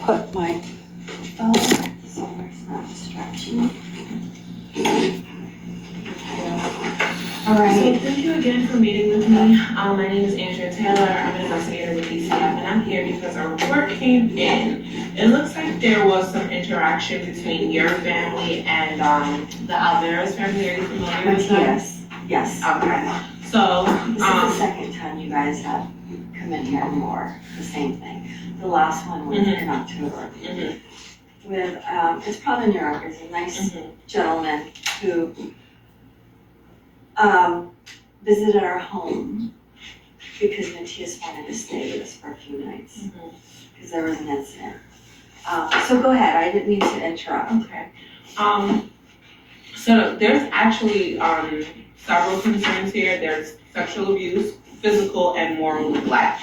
put my phone somewhere it's not distracting me. All So right. thank you again for meeting with me. My name is Andrea Taylor. I'm an investigator with DCF, and I'm here because a report came in. It looks like there was some interaction between your family and the Alverez family. Are you familiar with them? Yes. Okay. So This is the second time you guys have come in here for the same thing. The last one was in October. With, it's probably in your records, a nice gentleman who visited our home because Matthias wanted to stay with us for a few nights because there was an incident. So go ahead, I didn't mean to interrupt. Okay. So there's actually several concerns here. There's sexual abuse, physical, and moral neglect.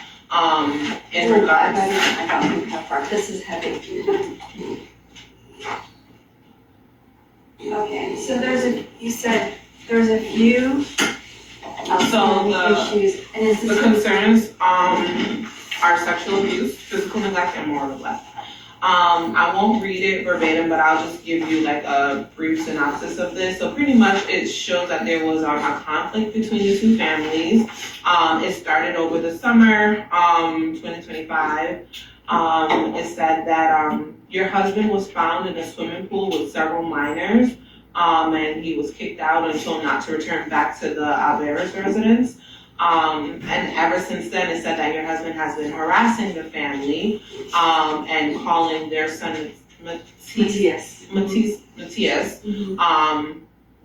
In regards. I got you how far. This is heavy. Okay, so you said there's a few issues, and is this the concerns are sexual abuse, physical neglect, and moral neglect. I won't read it verbatim, but I'll just give you like a brief synopsis of this. So pretty much it shows that there was a conflict between the two families. It started over the summer, 2025. It said that your husband was found in a swimming pool with several minors, and he was kicked out and told not to return back to the Alverez residence. And ever since then, it said that your husband has been harassing the family and calling their son Matthias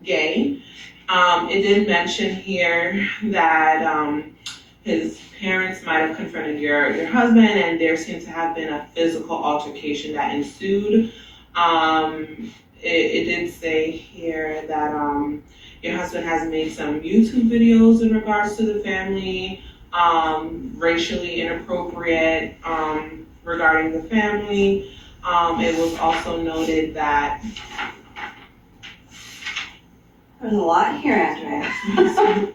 gay. It did mention here that his parents might have confronted your husband, and there seems to have been a physical altercation that ensued. It did say here that your husband has made some YouTube videos in regards to the family, racially inappropriate regarding the family. It was also noted that there's a lot here, Andrea.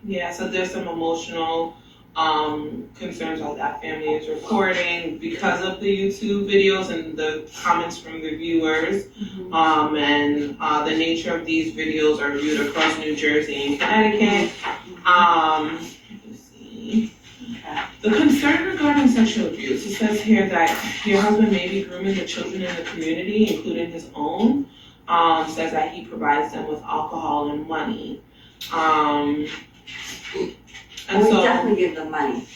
Yeah, so there's some emotional concerns that that family is reporting because of the YouTube videos and the comments from the viewers. And the nature of these videos are viewed across New Jersey and Connecticut. Let's see. The concern regarding sexual abuse, it says here that your husband may be grooming the children in the community, including his own. Says that he provides them with alcohol and money. And we so definitely give them money.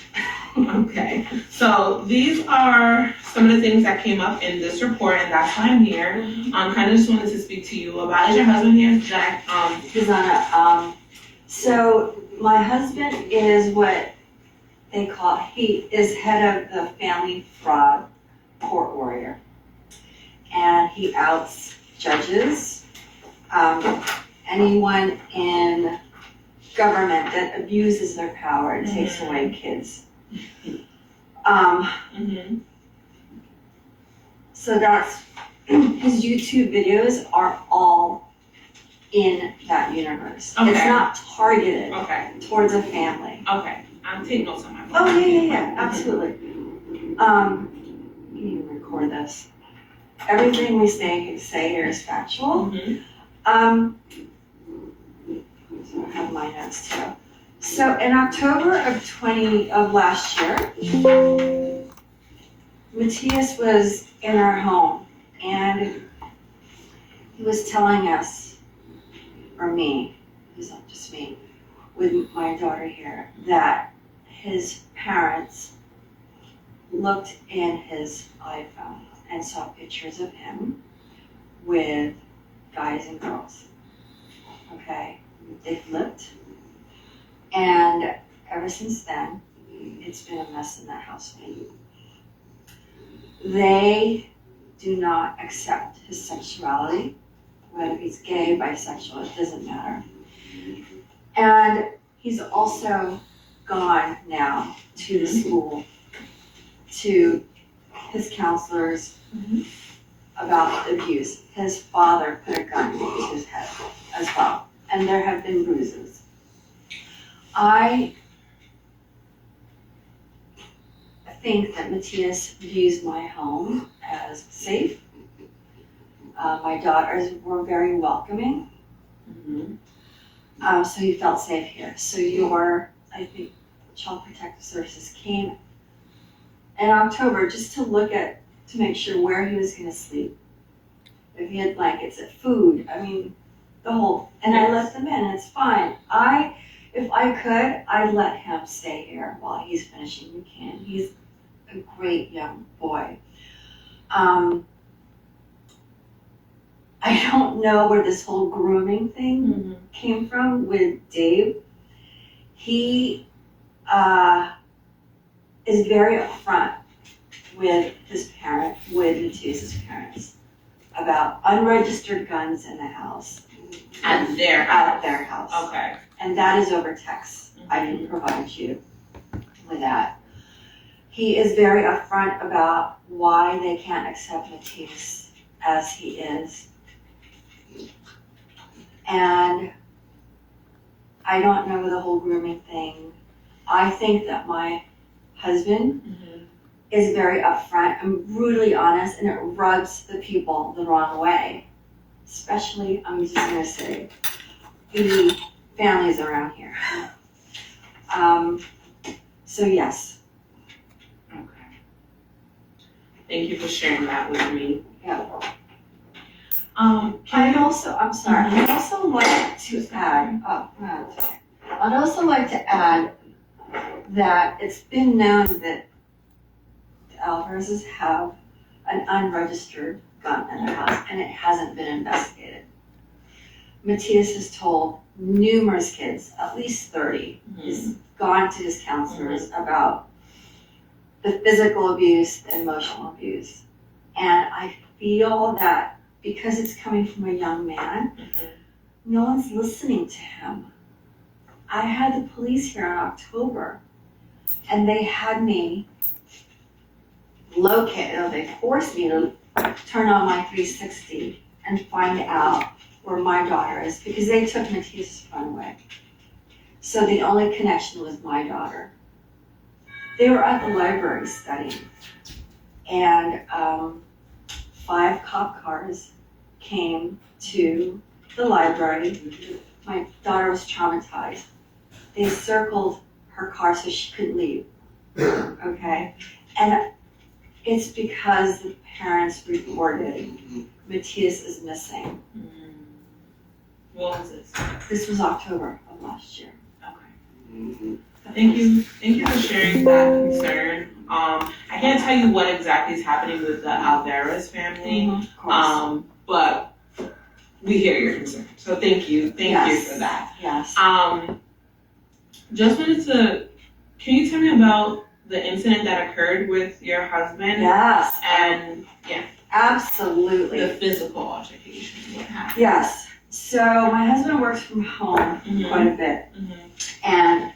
Okay, so these are some of the things that came up in this report, and that's why I'm here. Kind of just wanted to speak to you about, is your husband here, Jack? He's on so my husband is what they call, he is head of the family fraud court warrior. And he outs judges, anyone in government that abuses their power and takes away kids. So that's, his YouTube videos are all in that universe. Okay. It's not targeted towards a family. Okay, I'm taking notes on my phone. Oh, yeah, absolutely. You can record this. Everything we say here is factual. So I have my notes too. So in October of last year, Matthias was in our home and he was telling us, or me, it was not just me, with my daughter here, that his parents looked in his iPhone and saw pictures of him with guys and girls. Okay? They flipped, and ever since then, it's been a mess in that household. They do not accept his sexuality, whether he's gay, bisexual, it doesn't matter. And he's also gone now to the school, to his counselors about abuse. His father put a gun to his head as well. And there have been bruises. think that Matthias views my home as safe. My daughters were very welcoming, so he felt safe here. So I think, Child Protective Services came in October just to make sure where he was gonna sleep. If he had blankets, food, and I let them in, it's fine. If I could, I'd let him stay here while he's finishing Buchanan. He's a great young boy. I don't know where this whole grooming thing came from with Dave. He is very upfront with Matthias's parents about unregistered guns in the house. At their house? Okay. And that is over text. I can provide you with that. He is very upfront about why they can't accept Matthias as he is. And I don't know the whole grooming thing. I think that my husband is very upfront and brutally honest, and it rubs the people the wrong way. Especially, I'm just gonna say, the families around here. So yes. Okay. Thank you for sharing that with me. Yeah. I'm sorry. I'd also like to add, I'd also like to add that it's been known that the Alvarez's have an unregistered gun in their house, and it hasn't been investigated. Matthias has told numerous kids, at least 30, he's gone to his counselors about the physical abuse, the emotional abuse. And I feel that because it's coming from a young man, no one's listening to him. I had the police here in October, and they had me they forced me to turn on my 360 and find out where my daughter is, because they took Matthias' phone away. So the only connection was my daughter. They were at the library studying, and 5 cop cars came to the library. My daughter was traumatized. They circled her car so she couldn't leave, okay? And it's because the parents reported Matthias is missing. What was this? This was October of last year. Okay. Thank you for sharing that concern. I can't tell you what exactly is happening with the Alverez family, but we hear your concern. So thank you for that. Yes. Just wanted to, can you tell me about the incident that occurred with your husband? Yes. And absolutely. The physical altercation, what happened? Yes. So my husband works from home quite a bit, and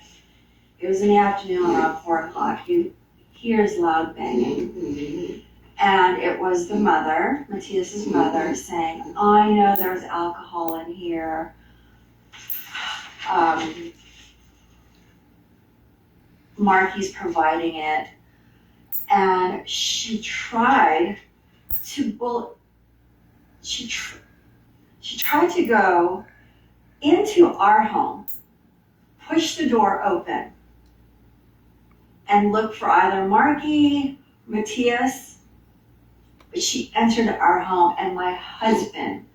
it was in the afternoon around 4 o'clock. He hears loud banging, and it was the mother, Matthias's mother, saying, "I know there's alcohol in here. Marky's providing it," and she tried to go into our home, push the door open, and look for either Marky, Matthias, but she entered our home, and my husband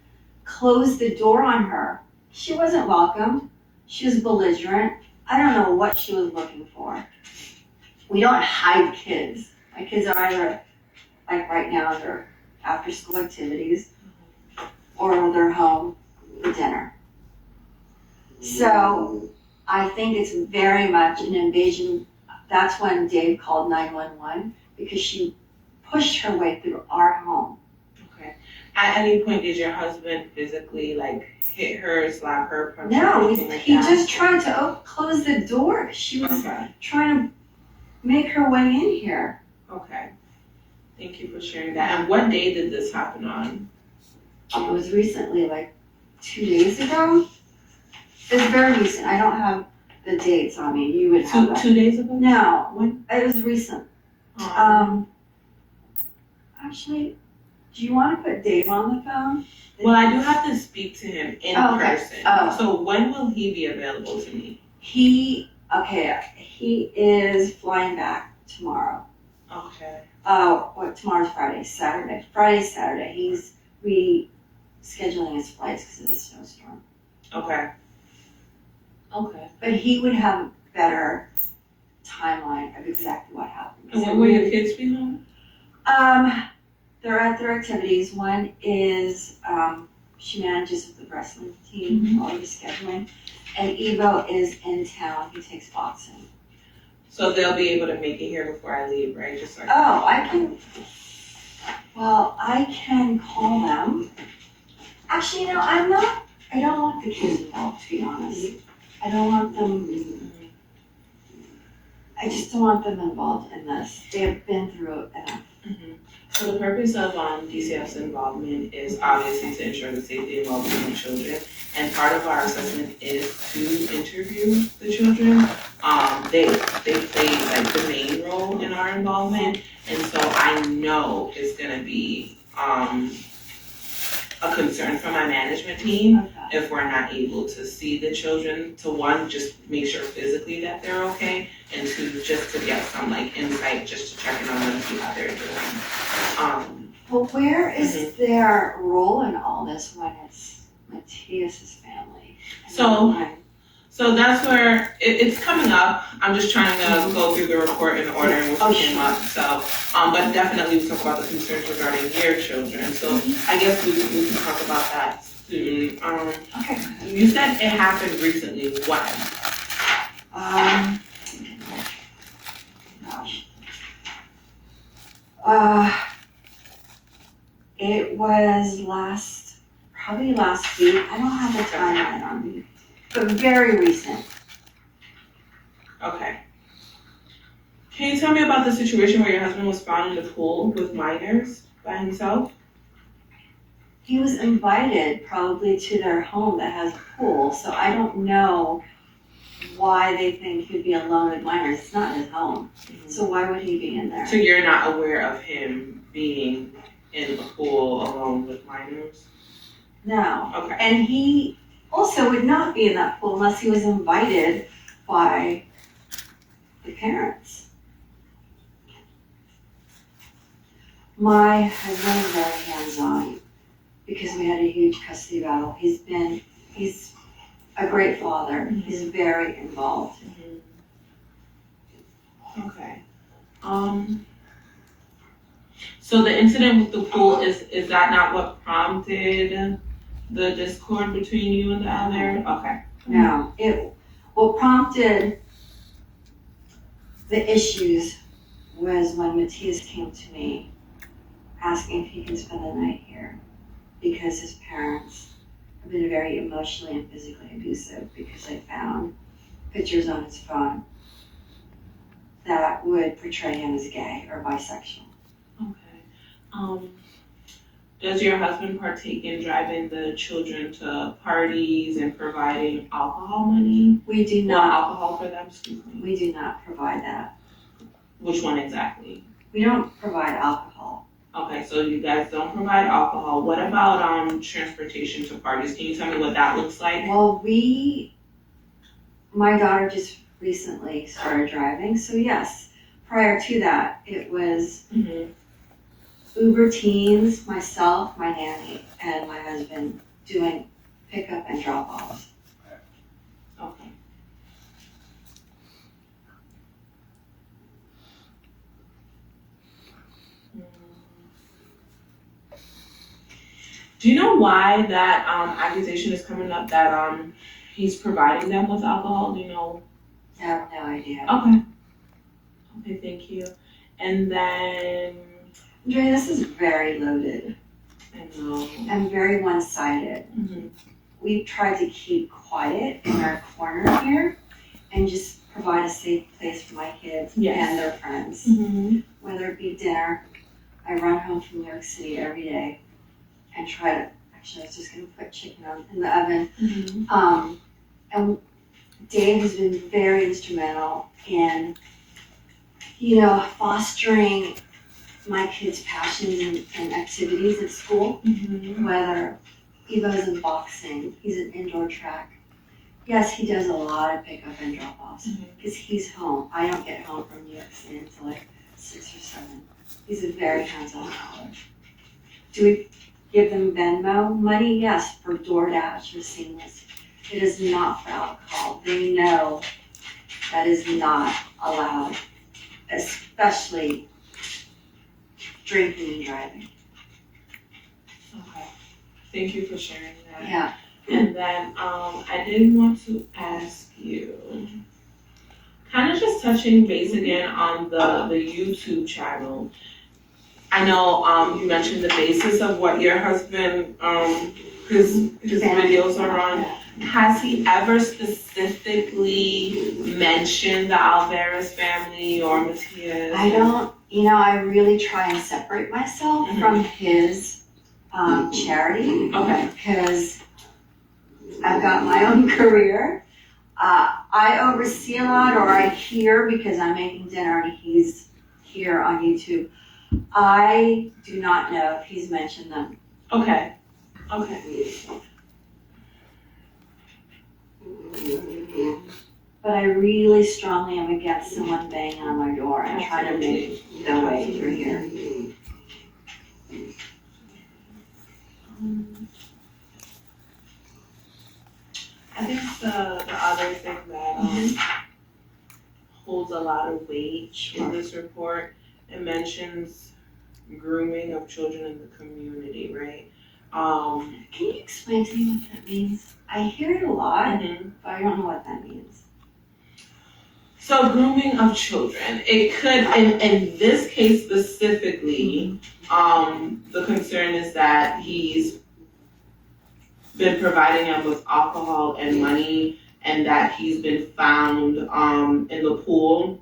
closed the door on her. She wasn't welcome. She was belligerent. I don't know what she was looking for. We don't hide kids. My kids are either, like right now, they're after school activities, or they're home for dinner. So I think it's very much an invasion. That's when Dave called 911, because she pushed her way through our home. Okay. At any point, did your husband physically hit her, slap her, punch her? No, he just tried to close the door. She was trying to make her way in here. Okay. Thank you for sharing that. And what day did this happen on? It was recently, 2 days ago. It's very recent. I don't have the dates on me. You would have that. 2 days ago? No, When? it was recent. Actually, do you want to put Dave on the phone? Well, I do have to speak to him in person. Oh. So when will he be available to me? He is flying back tomorrow. Okay. Tomorrow's Friday, Saturday. Friday's Saturday. He's rescheduling his flights because of the snowstorm. Okay. But he would have a better timeline of exactly what happened. And when will your kids be home? They're at their activities. One is, she manages with the wrestling team, all the scheduling. And Evo is in town. He takes boxing. So they'll be able to make it here before I leave, right? Just like I can call them. Actually, I don't want the kids involved, to be honest. I don't want them, I just don't want them involved in this. They have been through it enough. So the purpose of DCF's involvement is obviously to ensure the safety and well-being of children. And part of our assessment is to interview the children. They play like the main role in our involvement. And so I know it's gonna be a concern for my management team if we're not able to see the children, to one, just make sure physically that they're okay, and two, just to get some like insight, just to check in on them, see how they're doing. Well, where is their role in all this when it's Matthias's family? So that's where it's coming up. I'm just trying to go through the report in order in which it came up. So, but definitely we talk about the concerns regarding your children. So I guess we can talk about that soon. Okay. You said it happened recently. When? It was probably last week. I don't have the timeline on me, but very recent. Okay. Can you tell me about the situation where your husband was found in the pool with minors by himself? He was invited probably to their home that has a pool, so I don't know why they think he'd be alone with minors. It's not his home, so why would he be in there? So you're not aware of him being in a pool alone with minors? No. Okay. And he also would not be in that pool unless he was invited by the parents. My husband is very hands-on because we had a huge custody battle. He's a great father. He's very involved. Okay. So the incident with the pool, is that not what prompted the discord between you and the other? Okay. No, what prompted the issues was when Matthias came to me asking if he can spend the night here because his parents have been very emotionally and physically abusive, because I found pictures on his phone that would portray him as gay or bisexual. Okay. Does your husband partake in driving the children to parties and providing alcohol money? We do Well, not. alcohol for them, excuse me. We do not provide that. Which one exactly? We don't provide alcohol. Okay, so you guys don't provide alcohol. What about transportation to parties? Can you tell me what that looks like? Well, my daughter just recently started driving, so yes. Prior to that, it was Uber teens, myself, my nanny, and my husband doing pickup and drop-offs. Okay. Do you know why that accusation is coming up that he's providing them with alcohol? Do you know? I have no idea. Okay, thank you. And then Andrea, this is very loaded. I know. And very one-sided. We've tried to keep quiet in our corner here and just provide a safe place for my kids and their friends. Whether it be dinner, I run home from New York City every day and try to, actually I was just gonna put chicken in the oven. And Dave has been very instrumental in fostering my kids' passions and activities at school, whether Evo's in boxing, he's in indoor track. Yes, he does a lot of pickup and drop-offs because he's home. I don't get home from New York City until like 6 or 7. He's a very hands-on father. Do we give them Venmo money? Yes, for DoorDash or Seamless. It is not for alcohol. They know that is not allowed, especially drinking and driving. Okay. Thank you for sharing that. Yeah. And then I did want to ask you, kind of just touching base again on the YouTube channel. I know you mentioned the basis of what your husband, his videos are on. Has he ever specifically mentioned the Alverez family or Matias? I don't, I really try and separate myself from his charity. Okay. Because I've got my own career. I oversee a lot, or I hear because I'm making dinner and he's here on YouTube. I do not know if he's mentioned them. Okay. But I really strongly am against someone banging on my door and trying to make their way through here. I think the other thing that holds a lot of weight in this report, it mentions grooming of children in the community, right? Can you explain to me what that means? I hear it a lot, but I don't know what that means. So grooming of children, it could, in this case specifically, the concern is that he's been providing them with alcohol and money, and that he's been found in the pool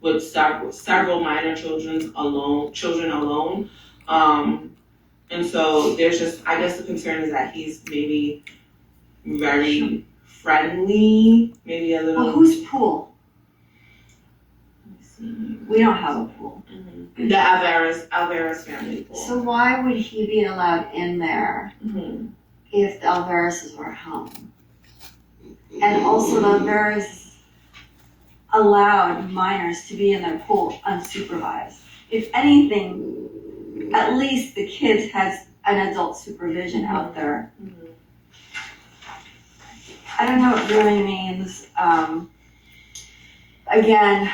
with several minor children alone. And so there's just, I guess the concern is that he's maybe very friendly, maybe a little. Well, whose pool? Let me see. We don't have a pool. The Alverez family pool. So why would he be allowed in there if the Alvarez's were home? And also the Alvarez allowed minors to be in their pool unsupervised. If anything, at least the kids has an adult supervision out there. I don't know what grooming means. Again,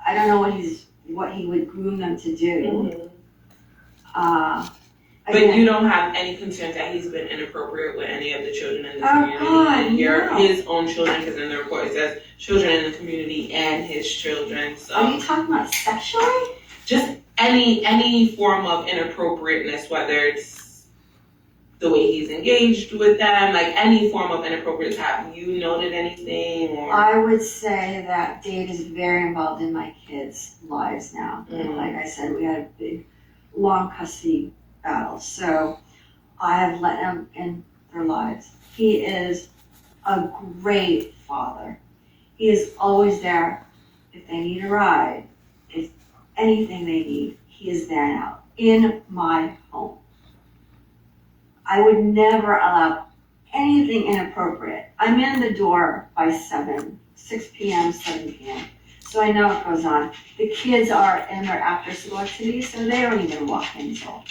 I don't know what he would groom them to do. But you don't have any concerns that he's been inappropriate with any of the children in the community? God, no. His own children, because in the report it says children in the community and his children. So are you talking about sexually? Just any form of inappropriateness, whether it's the way he's engaged with them, like any form of inappropriateness. Have you noted anything? Or? I would say that Dave is very involved in my kids' lives now. Like I said, we had a big, long custody battle, so I have let him in their lives. He is a great father. He is always there if they need a ride, if anything they need, he is there now, in my home. I would never allow anything inappropriate. I'm in the door by 6 p.m., 7 p.m. So I know what goes on. The kids are in their after school activities, so they don't even walk in until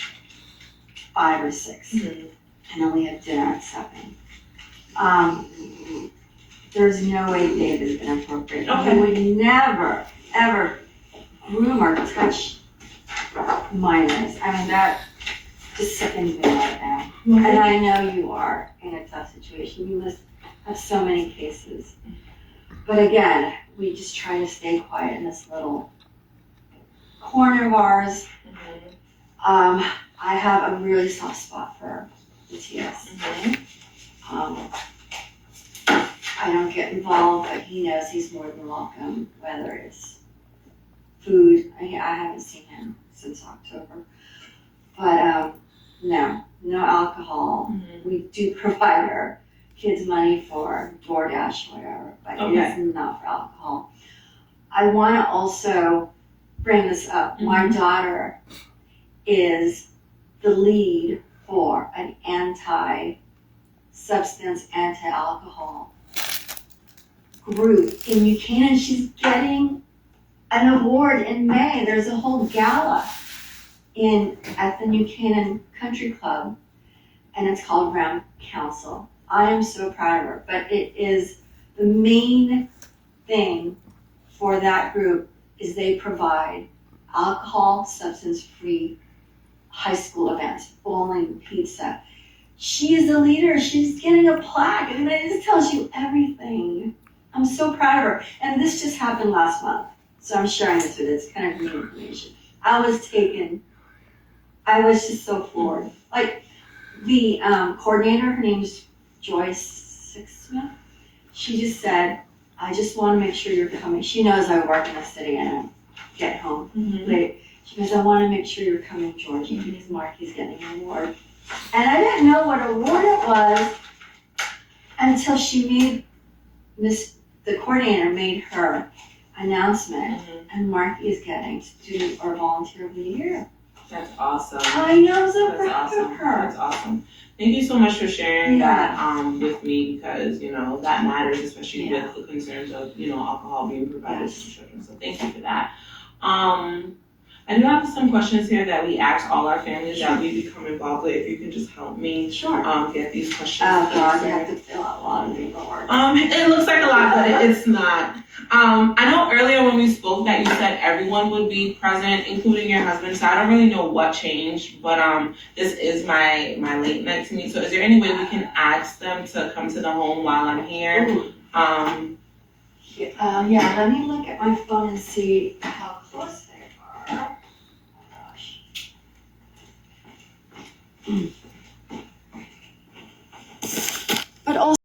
5 or 6. And then we have dinner at 7. There's no way Dave has been appropriate. He would never, ever groom or touch minors. I mean, that just sickens me right now. And I know you are in a tough situation. You must have so many cases. But again, we just try to stay quiet in this little corner of ours. I have a really soft spot for Matias. I don't get involved, but he knows he's more than welcome, whether it's food. I haven't seen him since October. But no alcohol. We do provide our kids money for DoorDash or whatever, but it is not for alcohol. I want to also bring this up. My daughter is the lead for an anti-substance, anti-alcohol group in Buchanan. She's getting an award in May. There's a whole gala at the Buchanan Country Club, and it's called Ram Council. I am so proud of her, but it is the main thing for that group is they provide alcohol, substance-free high school events, bowling, pizza. She is the leader. She's getting a plaque, and it just tells you everything. I'm so proud of her. And this just happened last month, so I'm sharing this with you. It's kind of new information. I was just so floored. Like, the coordinator, her name is Joyce Smith, she just said, I just want to make sure you're coming. She knows I work in the city and I get home late. She goes, I want to make sure you're coming, Georgie, because Marky's getting an award. And I didn't know what award it was until the coordinator made her announcement, and Marky is getting Student or Volunteer of the Year. That's awesome. I know, so That's proud awesome. of her. That's awesome. Thank you so much for sharing that with me, because that matters, especially with the concerns of alcohol being provided to children. So thank you for that. I do have some questions here that we ask all our families that we become involved with. If you can just help me get these questions. Oh God, you have to fill out a lot of paperwork. It looks like a lot, but it's not. I know earlier when we spoke that you said everyone would be present, including your husband. So I don't really know what changed, but this is my late night to me. So is there any way we can ask them to come to the home while I'm here? Let me look at my phone and see how close they are. Oh gosh. But also